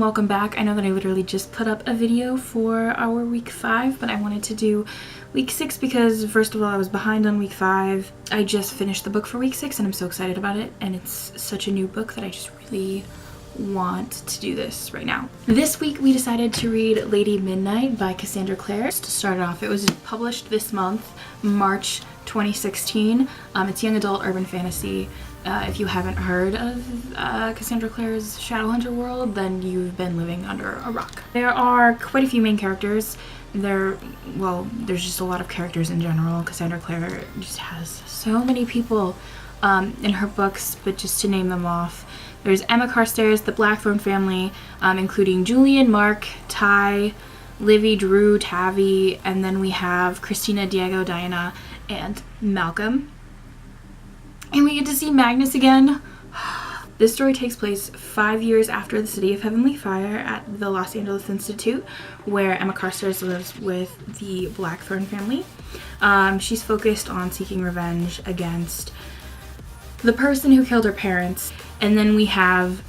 welcome back. I know that I literally just put up a video for our week 5, but I wanted to do week 6 because first of all I was behind on week 5. I just finished the book for week 6 and I'm so excited about it, and it's such a new book that I just really want to do this right now. This week we decided to read Lady Midnight by Cassandra Clare. To start it off, it was published this month, March 2016. It's young adult urban fantasy. If you haven't heard of Cassandra Clare's Shadowhunter world, then you've been living under a rock. There are quite a few main characters. There's just a lot of characters in general. Cassandra Clare just has so many people in her books, but just to name them off, there's Emma Carstairs, the Blackthorn family, including Julian, Mark, Ty, Livy, Drew, Tavi, and then we have Christina, Diego, Diana, and Malcolm. And we get to see Magnus again. This story takes place 5 years after the City of Heavenly Fire at the Los Angeles Institute, where Emma Carstairs lives with the Blackthorn family. She's focused on seeking revenge against the person who killed her parents. And then we have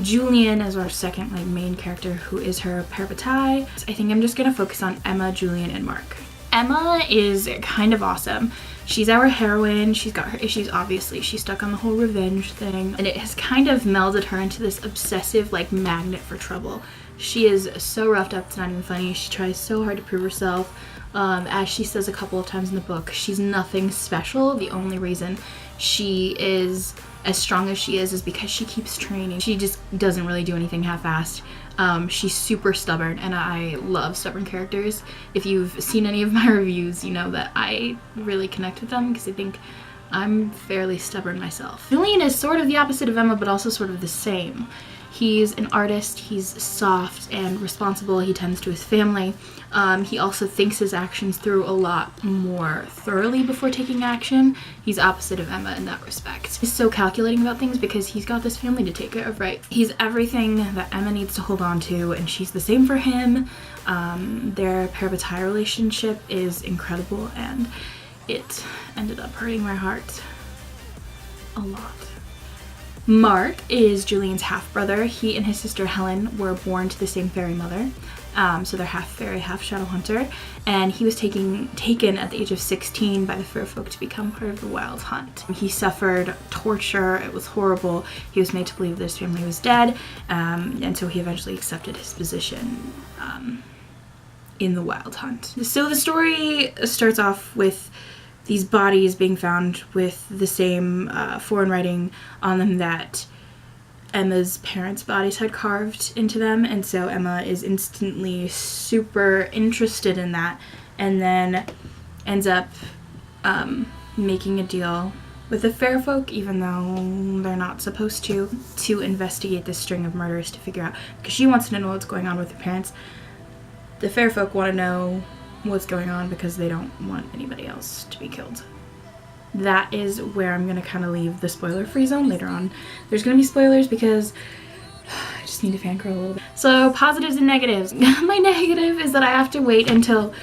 Julian as our second main character, who is her parabatai. I think I'm just gonna focus on Emma, Julian, and Mark. Emma is kind of awesome. She's our heroine. She's got her issues, obviously. She's stuck on the whole revenge thing, and it has kind of melded her into this obsessive magnet for trouble. She is so roughed up, it's not even funny. She tries so hard to prove herself. As she says a couple of times in the book, she's nothing special. The only reason she is as strong as she is because she keeps training. She just doesn't really do anything half-assed. She's super stubborn, and I love stubborn characters. If you've seen any of my reviews, you know that I really connect with them because I think I'm fairly stubborn myself. Julian is sort of the opposite of Emma, but also sort of the same. He's an artist, he's soft and responsible, he tends to his family. He also thinks his actions through a lot more thoroughly before taking action. He's opposite of Emma in that respect. He's so calculating about things because he's got this family to take care of, right? He's everything that Emma needs to hold on to, and she's the same for him. Their parabatai relationship is incredible, and it ended up hurting my heart a lot. Mark is Julian's half-brother. He and his sister Helen were born to the same fairy mother. So they're half fairy, half Shadowhunter. And he was taken at the age of 16 by the Fair Folk to become part of the Wild Hunt. He suffered torture. It was horrible. He was made to believe that his family was dead. And so he eventually accepted his position in the Wild Hunt. So the story starts off with these bodies being found with the same foreign writing on them that Emma's parents' bodies had carved into them, and so Emma is instantly super interested in that, and then ends up making a deal with the Fair Folk, even though they're not supposed to investigate this string of murders to figure out, because she wants to know what's going on with her parents. The Fair Folk want to know what's going on because they don't want anybody else to be killed. That is where I'm going to kind of leave the spoiler-free zone later on. There's going to be spoilers because I just need to fangirl a little bit. So, positives and negatives. My negative is that I have to wait until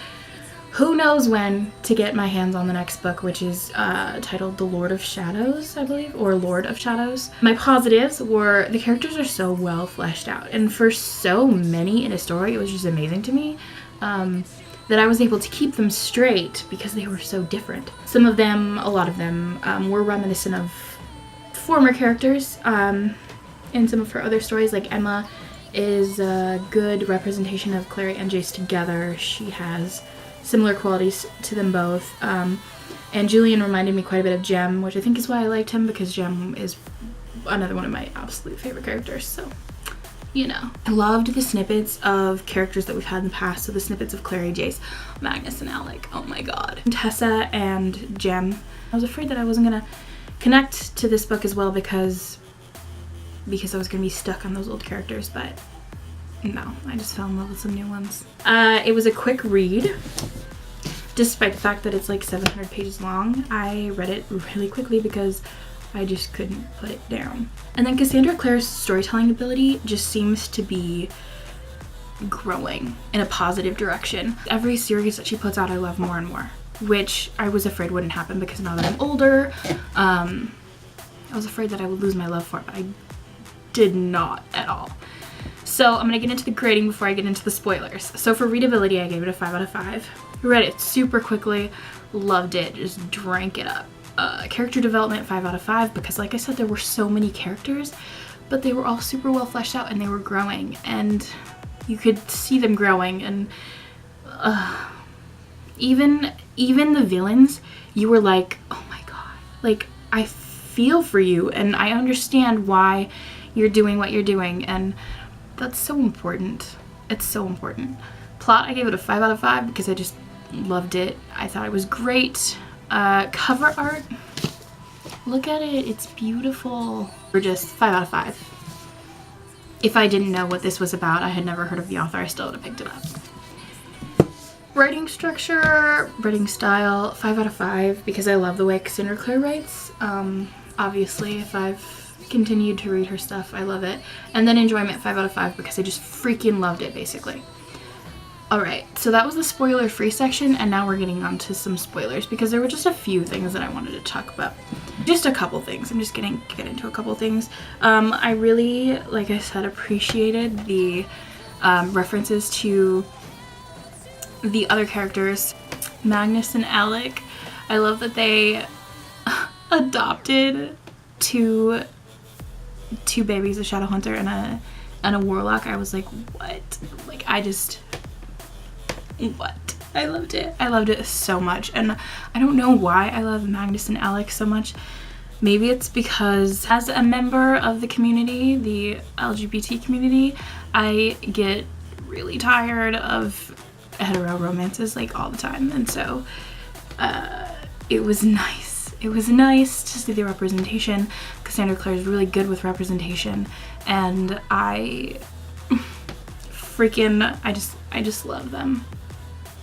who knows when to get my hands on the next book, which is titled The Lord of Shadows, I believe, or Lord of Shadows. My positives were the characters are so well fleshed out, and for so many in a story, it was just amazing to me. That I was able to keep them straight because they were so different. Some of them, a lot of them, were reminiscent of former characters in some of her other stories. Like Emma is a good representation of Clary and Jace together. She has similar qualities to them both. And Julian reminded me quite a bit of Jem, which I think is why I liked him, because Jem is another one of my absolute favorite characters, so you know. I loved the snippets of characters that we've had in the past, so the snippets of Clary, Jace, Magnus, and Alec. Oh my god. Tessa and Jem. I was afraid that I wasn't gonna connect to this book as well because I was gonna be stuck on those old characters, but no, I just fell in love with some new ones. It was a quick read. Despite the fact that it's 700 pages long, I read it really quickly because I just couldn't put it down. And then Cassandra Clare's storytelling ability just seems to be growing in a positive direction. Every series that she puts out I love more and more, which I was afraid wouldn't happen because now that I'm older, I was afraid that I would lose my love for it, but I did not at all. So I'm gonna get into the grading before I get into the spoilers. So for readability, I gave it a 5 out of 5. Read it super quickly, loved it, just drank it up. Character development, 5 out of 5, because like I said, there were so many characters, but they were all super well fleshed out and they were growing, and you could see them growing. And even the villains, you were like, oh my god, like I feel for you and I understand why you're doing what you're doing, and that's so important. It's so important. Plot, I gave it a 5 out of 5 because I just loved it. I thought it was great. Cover art, look at it, it's beautiful. We're just 5 out of 5. If I didn't know what this was about, I had never heard of the author, I still would have picked it up. Writing structure, writing style, 5 out of 5 because I love the way Cassandra Clare writes. Obviously, if I've continued to read her stuff, I love it. And then enjoyment, 5 out of 5 because I just freaking loved it, basically. Alright, so that was the spoiler-free section, and now we're getting on to some spoilers because there were just a few things that I wanted to talk about. Just a couple things. I'm just gonna get into a couple things. I really, like I said, appreciated the references to the other characters, Magnus and Alec. I love that they adopted two babies, a shadow hunter and a warlock. I was like, what? Like, what? I loved it. I loved it so much, and I don't know why I love Magnus and Alec so much. Maybe it's because as a member of the community, the LGBT community, I get really tired of hetero romances like all the time, and so it was nice. It was nice to see the representation. Cassandra Clare is really good with representation, and I just love them.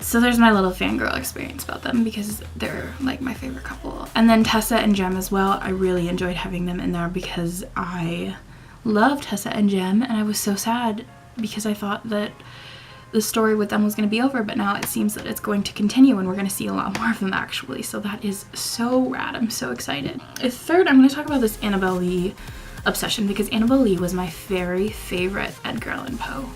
So there's my little fangirl experience about them because they're like my favorite couple. And then Tessa and Jem as well. I really enjoyed having them in there because I love Tessa and Jem, and I was so sad because I thought that the story with them was going to be over, but now it seems that it's going to continue and we're going to see a lot more of them actually. So that is so rad. I'm so excited. Third, I'm going to talk about this Annabelle Lee obsession because Annabelle Lee was my very favorite Edgar Allan Poe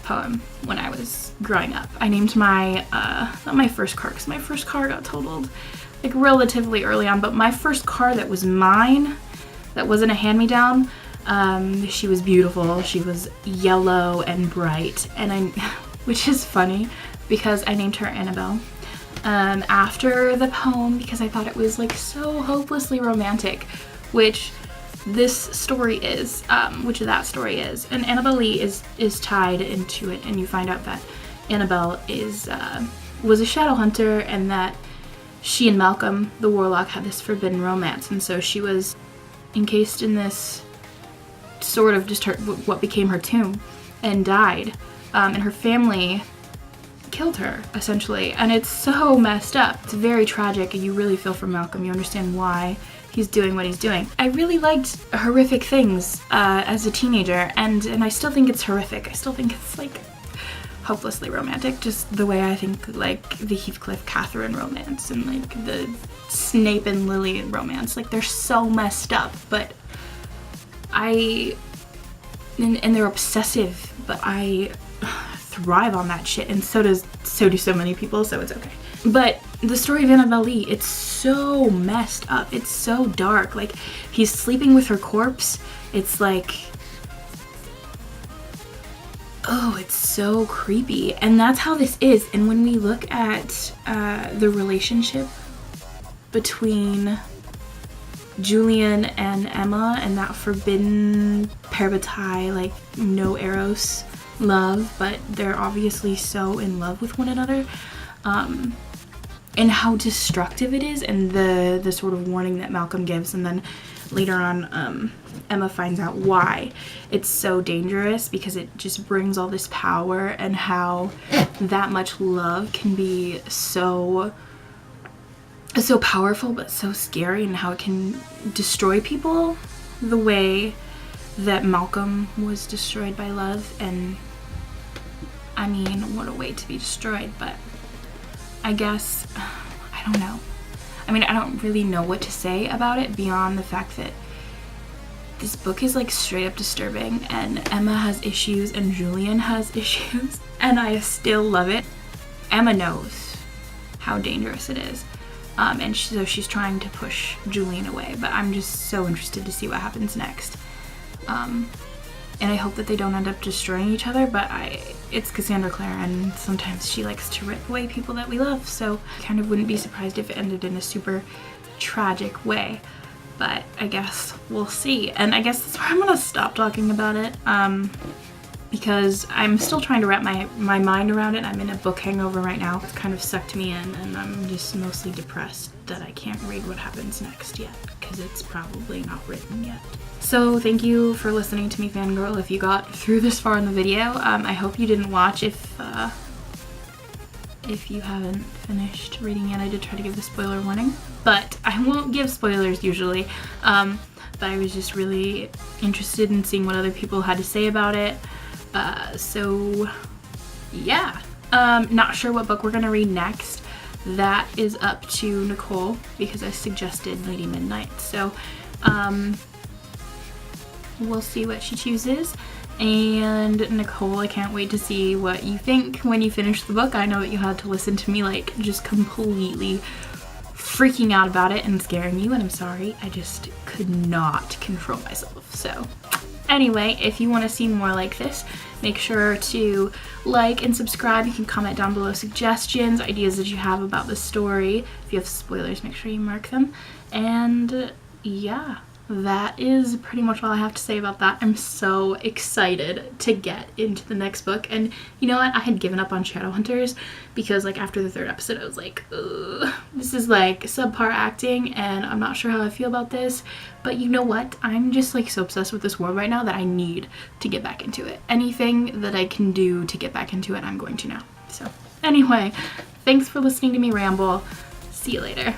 poem when I was growing up. I named my, not my first car, because my first car got totaled like relatively early on, but my first car that was mine, that wasn't a hand-me-down, she was beautiful. She was yellow and bright, and which is funny because I named her Annabelle after the poem because I thought it was like so hopelessly romantic, which this story is, that story is. And Annabelle Lee is tied into it, and you find out that Annabelle was a shadow hunter, and that she and Malcolm, the warlock, had this forbidden romance, and so she was encased in this sort of just what became her tomb, and died, and her family killed her essentially, and it's so messed up. It's very tragic, and you really feel for Malcolm. You understand why he's doing what he's doing. I really liked horrific things as a teenager, and I still think it's horrific. I still think it's like hopelessly romantic, just the way I think like the Heathcliff Catherine romance and like the Snape and Lily romance. Like they're so messed up, but and they're obsessive, but I thrive on that shit, and so do so many people, so it's okay. But the story of Annabelle Lee, it's so messed up. It's so dark. Like, he's sleeping with her corpse. It's like, oh, it's so creepy. And that's how this is. And when we look at the relationship between Julian and Emma and that forbidden parabatai, like no Eros love, but they're obviously so in love with one another, and how destructive it is, and the sort of warning that Malcolm gives, and then later on Emma finds out why it's so dangerous, because it just brings all this power, and how that much love can be so powerful but so scary, and how it can destroy people the way that Malcolm was destroyed by love. And I mean, what a way to be destroyed, but I guess, I don't know. I mean, I don't really know what to say about it beyond the fact that This book is like straight up disturbing, and Emma has issues and Julian has issues, and I still love it. Emma knows how dangerous it is, and so she's trying to push Julian away, but I'm just so interested to see what happens next. And I hope that they don't end up destroying each other, but it's Cassandra Clare, and sometimes she likes to rip away people that we love, so I kind of wouldn't be surprised if it ended in a super tragic way. But I guess we'll see. And I guess that's where I'm gonna stop talking about it, because I'm still trying to wrap my mind around it. I'm in a book hangover right now. It's kind of sucked me in, and I'm just mostly depressed that I can't read what happens next yet, because it's probably not written yet. So thank you for listening to me fangirl if you got through this far in the video. I hope you didn't watch if you haven't finished reading yet. I did try to give the spoiler warning, but I won't give spoilers usually. But I was just really interested in seeing what other people had to say about it. So yeah, not sure what book we're gonna read next. That is up to Nicole because I suggested Lady Midnight. So we'll see what she chooses. And Nicole, I can't wait to see what you think when you finish the book. I know that you had to listen to me like just completely freaking out about it and scaring you, and I'm sorry, I just could not control myself. So anyway, if you want to see more like this, make sure to like and subscribe. You can comment down below suggestions, ideas that you have about the story. If you have spoilers, make sure you mark them. And yeah, that is pretty much all I have to say about that. I'm so excited to get into the next book. And you know what? I had given up on Shadowhunters because like after the 3rd episode I was like, ugh, this is like subpar acting and I'm not sure how I feel about this. But you know what? I'm just like so obsessed with this world right now that I need to get back into it. Anything that I can do to get back into it, I'm going to now. So anyway, thanks for listening to me ramble. See you later.